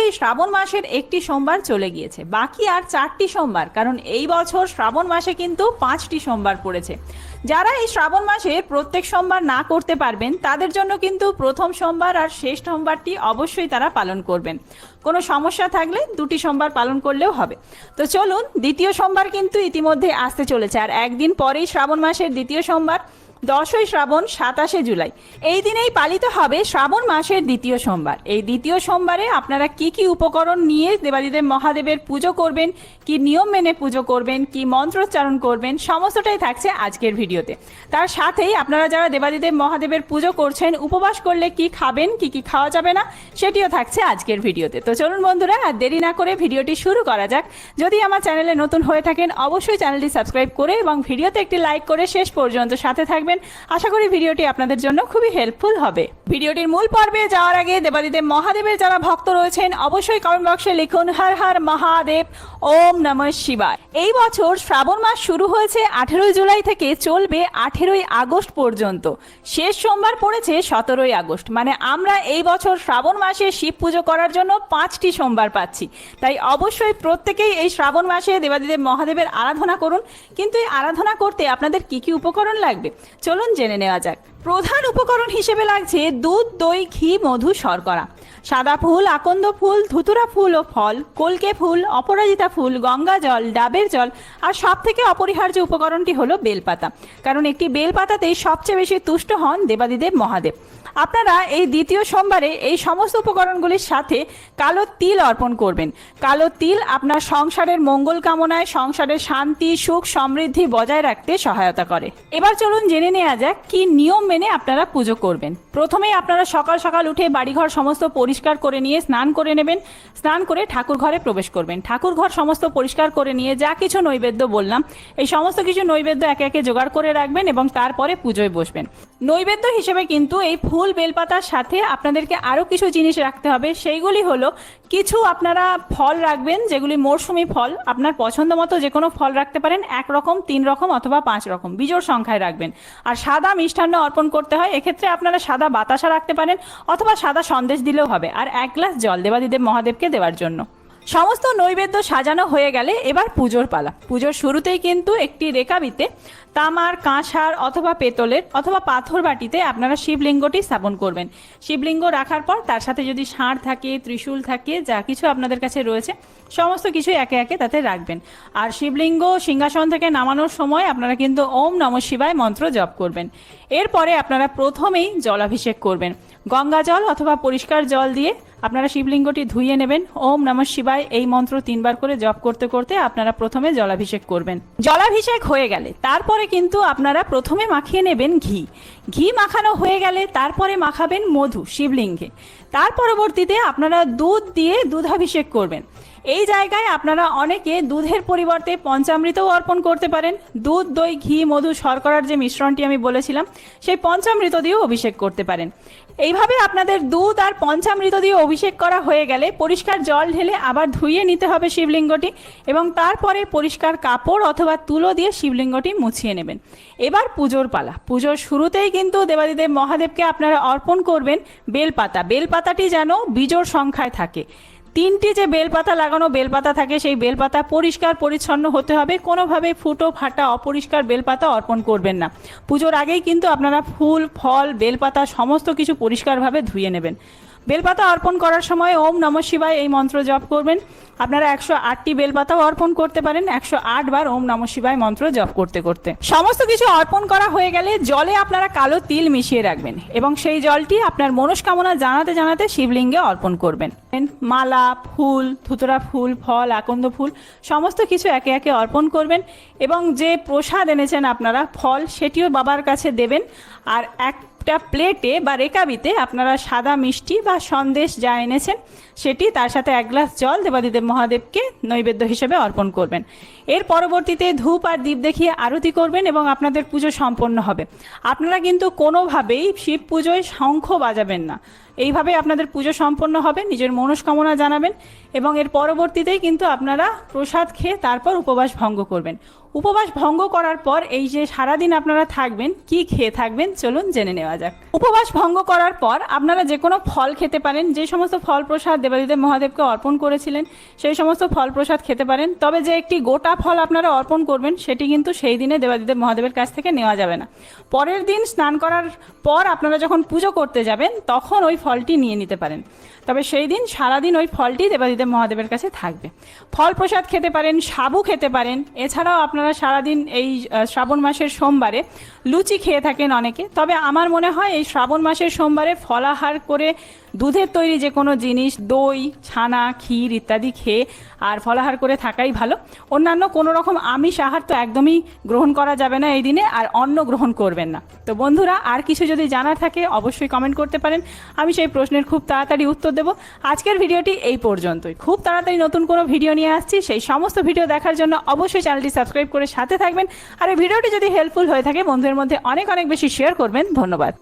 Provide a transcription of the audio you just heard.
ইতিমধ্যেই শ্রাবণ মাসের একটি সোমবার চলে গিয়েছে, বাকি আর 4টি সোমবার, কারণ এই বছর শ্রাবণ মাসে কিন্তু 5টি সোমবার পড়েছে। যারা এই শ্রাবণ মাসে প্রত্যেক সোমবার না করতে পারবেন তাদের জন্য কিন্তু প্রথম সোমবার আর শেষ সোমবারটি অবশ্যই তারা পালন করবেন। কোনো সমস্যা থাকলে 2টি সোমবার পালন করলেও হবে। তো চলুন, দ্বিতীয় সোমবার কিন্তু ইতিমধ্যে আসতে চলেছে, আর একদিন পরেই শ্রাবণ মাসের দ্বিতীয় সোমবার 10ই শ্রাবণ 27শে জুলাই। এই দিনেই পালিত হবে শ্রাবণ মাসের দ্বিতীয় সোমবার। এই দ্বিতীয় সোমবারে আপনারা কি কি উপকরণ নিয়ে দেবাদিদেব মহাদেবের পুজো করবেন, কি নিয়ম মেনে পুজো করবেন, কি মন্ত্রোচ্চারণ করবেন, সমস্তটাই থাকছে আজকের ভিডিওতে। তার সাথেই আপনারা যারা দেবাদিদেব মহাদেবের পুজো করছেন, উপবাস করলে কি খাবেন, কি কি খাওয়া যাবে না, সেটিও থাকছে আজকের ভিডিওতে। তো চলুন বন্ধুরা, আর দেরি না করে ভিডিওটি শুরু করা যাক। যদি আমার চ্যানেলে নতুন হয়ে থাকেন অবশ্যই চ্যানেলটি সাবস্ক্রাইব করে এবং ভিডিওতে একটি লাইক করে শেষ পর্যন্ত সাথে থাকবেন। আশা করি ভিডিওটি আপনাদের জন্য খুবই হেল্পফুল হবে। ভিডিওটির মূল পর্বে যাওয়ার আগে দেবাদিদেব মহাদেবের যারা ভক্ত রয়েছেন অবশ্যই কমেন্ট বক্সে লিখুন হর হর মহাদেব, ওম নমঃ শিবায়। এই বছর শ্রাবণ মাস শুরু হয়েছে 18ই জুলাই থেকে, চলবে 18ই আগস্ট পর্যন্ত। শেষ সোমবার পড়েছে 17ই আগস্ট। মানে আমরা এই বছর শ্রাবণ মাসে শিব পুজো করার জন্য 5টি সোমবার পাচ্ছি। তাই অবশ্যই প্রত্যেকেই এই শ্রাবণ মাসে দেবাদিদেব মহাদেবের আরাধনা করুন। কিন্তু এই আরাধনা করতে আপনাদের কি কি উপকরণ লাগবে চলুন জেনে নেওয়া যাক। প্রধান উপকরণ হিসেবে লাগছে দুধ, দই, ঘি, মধু, শর্করা, সাদা ফুল, আকন্দ ফুল, ধুতুরা ফুল ও ফল, কলকে ফুল, অপরাজিতা ফুল, গঙ্গা জল, ডাবের জল, আর সব থেকে অপরিহার্য উপকরণটি হলো বেলপাতা। কারণ একটি বেলপাতাতেই সবচেয়ে বেশি তুষ্ট হন দেবাদিদেব মহাদেব। আপনারা এই দ্বিতীয় সোমবারে এই সমস্ত উপকরণগুলির সাথে কালো তিল অর্পণ করবেন। কালো তিল আপনার সংসারের মঙ্গল কামনায়, সংসারের শান্তি, সুখ, সমৃদ্ধি বজায় রাখতে সহায়তা করে। এবার চলুন জেনে নেওয়া যাক কি নিয়ম মেনে আপনারা পুজো করবেন। প্রথমেই আপনারা সকাল সকাল উঠে বাড়িঘর সমস্ত পরিষ্কার করে নিয়ে স্নান করে নেবেন। স্নান করে ঠাকুর ঘরে প্রবেশ করবেন। ঠাকুর ঘর সমস্ত পরিষ্কার করে নিয়ে যা কিছু নৈবেদ্য বললাম, এই সমস্ত কিছু নৈবেদ্য একে একে জোগাড় করে রাখবেন এবং তারপরে পুজোয় বসবেন। নৈবেদ্য হিসেবে কিন্তু এই ফুল বেলপাতার সাথে আপনাদেরকে আরও কিছু জিনিস রাখতে হবে। সেইগুলি হলো, কিছু আপনারা ফল রাখবেন যেগুলি মরশুমি ফল। আপনার পছন্দ মতো যে কোনো ফল রাখতে পারেন, 1 রকম, 3 রকম অথবা 5 রকম, বিজোড় সংখ্যায় রাখবেন। আর সাদা মিষ্টান্ন অর্পণ করতে হয়, এক্ষেত্রে আপনারা সাদা বাতাসা রাখতে পারেন অথবা সাদা সন্দেশ দিলেও হবে। আর 1 গ্লাস জল দেবাদিদেব মহাদেবকে দেওয়ার জন্য। সমস্ত নৈবেদ্য সাজানো হয়ে গেলে এবার পুজোর পালা। পুজোর শুরুতেই কিন্তু একটি রেকাবিতে তামার, কাঁসার অথবা পেতলের অথবা পাথর বাটিতে আপনারা শিবলিঙ্গটি স্থাপন করবেন। শিবলিঙ্গ রাখার পর তার সাথে যদি ষাঁড় থাকে, ত্রিশূল থাকে, যা কিছু আপনাদের কাছে রয়েছে সমস্ত কিছু একে একে তাতে রাখবেন। আর শিবলিঙ্গ সিংহাসন থেকে নামানোর সময় আপনারা কিন্তু ওম নমঃ শিবায় মন্ত্র জপ করবেন। এরপরে আপনারা প্রথমেই জলাভিষেক করবেন। গঙ্গা জল অথবা পরিষ্কার জল দিয়ে আপনারা শিবলিঙ্গটি ধুইয়ে নেবেন। ওম নমঃ শিবায় এই মন্ত্র 3 বার করে জপ করতে করতে আপনারা প্রথমে জলাভিষেক করবেন। জলাভিষেক হয়ে গেলে তারপরে কিন্তু আপনারা প্রথমে মাখিয়ে নেবেন ঘি। ঘি মাখানো হয়ে গেলে তারপরে মাখাবেন মধু শিবলিঙ্গে। তার পরবর্তীতে আপনারা দুধ দিয়ে দুধাভিষেক করবেন। এই জায়গায় আপনারা অনেকে দুধের পরিবর্তে পঞ্চামৃতও অর্পণ করতে পারেন। দুধ, দই, ঘি, মধু, শর্করার যে মিশ্রণটি আমি বলেছিলাম সেই পঞ্চামৃত দিয়েও অভিষেক করতে পারেন। এইভাবে আপনাদের দুধ আর পঞ্চামৃত দিয়ে অভিষেক করা হয়ে গেলে পরিষ্কার জল ঢেলে আবার ধুইয়ে নিতে হবে শিবলিঙ্গটি এবং তারপরে পরিষ্কার কাপড় অথবা তুলো দিয়ে শিবলিঙ্গটি মুছিয়ে নেবেন। এবার পুজোর পালা। পুজোর শুরুতেই কিন্তু দেবাদিদেব মহাদেবকে আপনারা অর্পণ করবেন বেলপাতা। বেলপাতাটি যেন বিজোড় সংখ্যায় থাকে। 3টি যে বেলপাতা লাগানো বেলপাতা থাকে সেই বেলপাতা পরিষ্কার পরিচ্ছন্ন হতে হবে। কোনোভাবে ফুটো ফাটা অপরিষ্কার বেলপাতা অর্পণ করবেন না। পুজোর আগেই কিন্তু আপনারা ফুল, ফল, বেলপাতা সমস্ত কিছু পরিষ্কারভাবে ধুয়ে নেবেন। বেলপাতা অর্পণ করার সময় ওম নমঃ শিবায় এই মন্ত্র জপ করবেন। আপনারা 108টি বেলপাতাও অর্পণ করতে পারেন, 108 বার ওম নমঃ শিবায় মন্ত্র জপ করতে করতে। সমস্ত কিছু অর্পণ করা হয়ে গেলে জলে আপনারা কালো তিল মিশিয়ে রাখবেন এবং সেই জলটি আপনার মনস্কামনা জানাতে জানাতে শিবলিঙ্গে অর্পণ করবেন। মালা, ফুল, ধুতরা ফুল, ফল, আকন্দ ফুল সমস্ত কিছু একে একে অর্পণ করবেন এবং যে প্রসাদ এনেছেন আপনারা ফল, সেটিও বাবার কাছে দেবেন। আর একটা প্লেটে বা রেকাবিতে আপনারা সাদা মিষ্টি বা সন্দেশ যা এনেছেন সেটি, তার সাথে 1 গ্লাস জল দেবাদিদেব মহাদেবকে নৈবেদ্য হিসেবে অর্পণ করবেন। এর পরবর্তীতে ধূপ আর দীপ দেখিয়ে আরতি করবেন এবং আপনাদের পুজো সম্পন্ন হবে। আপনারা কিন্তু কোনোভাবেই শিব পুজোয় শঙ্খ বাজাবেন না এইভাবে আপনাদের পুজো সম্পন্ন হবে, নিজের মনস্কামনা জানাবেন এবং এর পরবর্তীতেই কিন্তু আপনারা প্রসাদ খেয়ে তারপর উপবাস ভঙ্গ করবেন। উপবাস ভঙ্গ করার পর এই যে সারাদিন আপনারা থাকবেন, কি খেয়ে থাকবেন চলুন জেনে নেওয়া যাক। উপবাস ভঙ্গ করার পর আপনারা যে কোনো ফল খেতে পারেন, যে সমস্ত ফল প্রসাদ দেবাদিদেব মহাদেবকে অর্পণ করেছিলেন সেই সমস্ত ফল প্রসাদ খেতে পারেন। তবে যে একটি গোটা ফল আপনারা অর্পণ করবেন সেটি কিন্তু সেই দিনে দেবাদিদেব মহাদেবের কাছ থেকে নেওয়া যাবে না। পরের দিন স্নান করার পর আপনারা যখন পুজো করতে যাবেন তখন ওই ফলটি নিয়ে নিতে পারেন, তবে সেই দিন সারাদিন ওই ফলটি দেবাদিদেব মহাদেবের কাছে থাকবে। ফল প্রসাদ খেতে পারেন, সাবু খেতে পারেন। এছাড়াও আপনারা সারাদিন এই শ্রাবণ মাসের সোমবারে লুচি খেয়ে থাকেন অনেকে, তবে আমার মনে হয় এই শ্রাবণ মাসের সোমবারে ফলাহার করে দুধের তৈরি যে কোনো জিনিস, দই, ছানা, ক্ষীর ইত্যাদি খেয়ে আর ফলাহার করে থাকাই ভালো। অন্যান্য কোনো রকম আমিষ আহার তো একদমই গ্রহণ করা যাবে না এই দিনে, আর অন্ন গ্রহণ করবেন না। তো বন্ধুরা, আর কিছু যদি জানার থাকে অবশ্যই কমেন্ট করতে পারেন, আমি সেই প্রশ্নের খুব তাড়াতাড়ি উত্তর দেব। আজকের ভিডিওটি এই পর্যন্তই। খুব তাড়াতাড়ি নতুন কোনো ভিডিও নিয়ে আসছি, সেই সমস্ত ভিডিও দেখার জন্য অবশ্যই চ্যানেলটি সাবস্ক্রাইব করে সাথে থাকবেন। আর এই ভিডিওটি যদি হেল্পফুল হয়ে থাকে বন্ধুদের মধ্যে অনেক অনেক বেশি শেয়ার করবেন। ধন্যবাদ।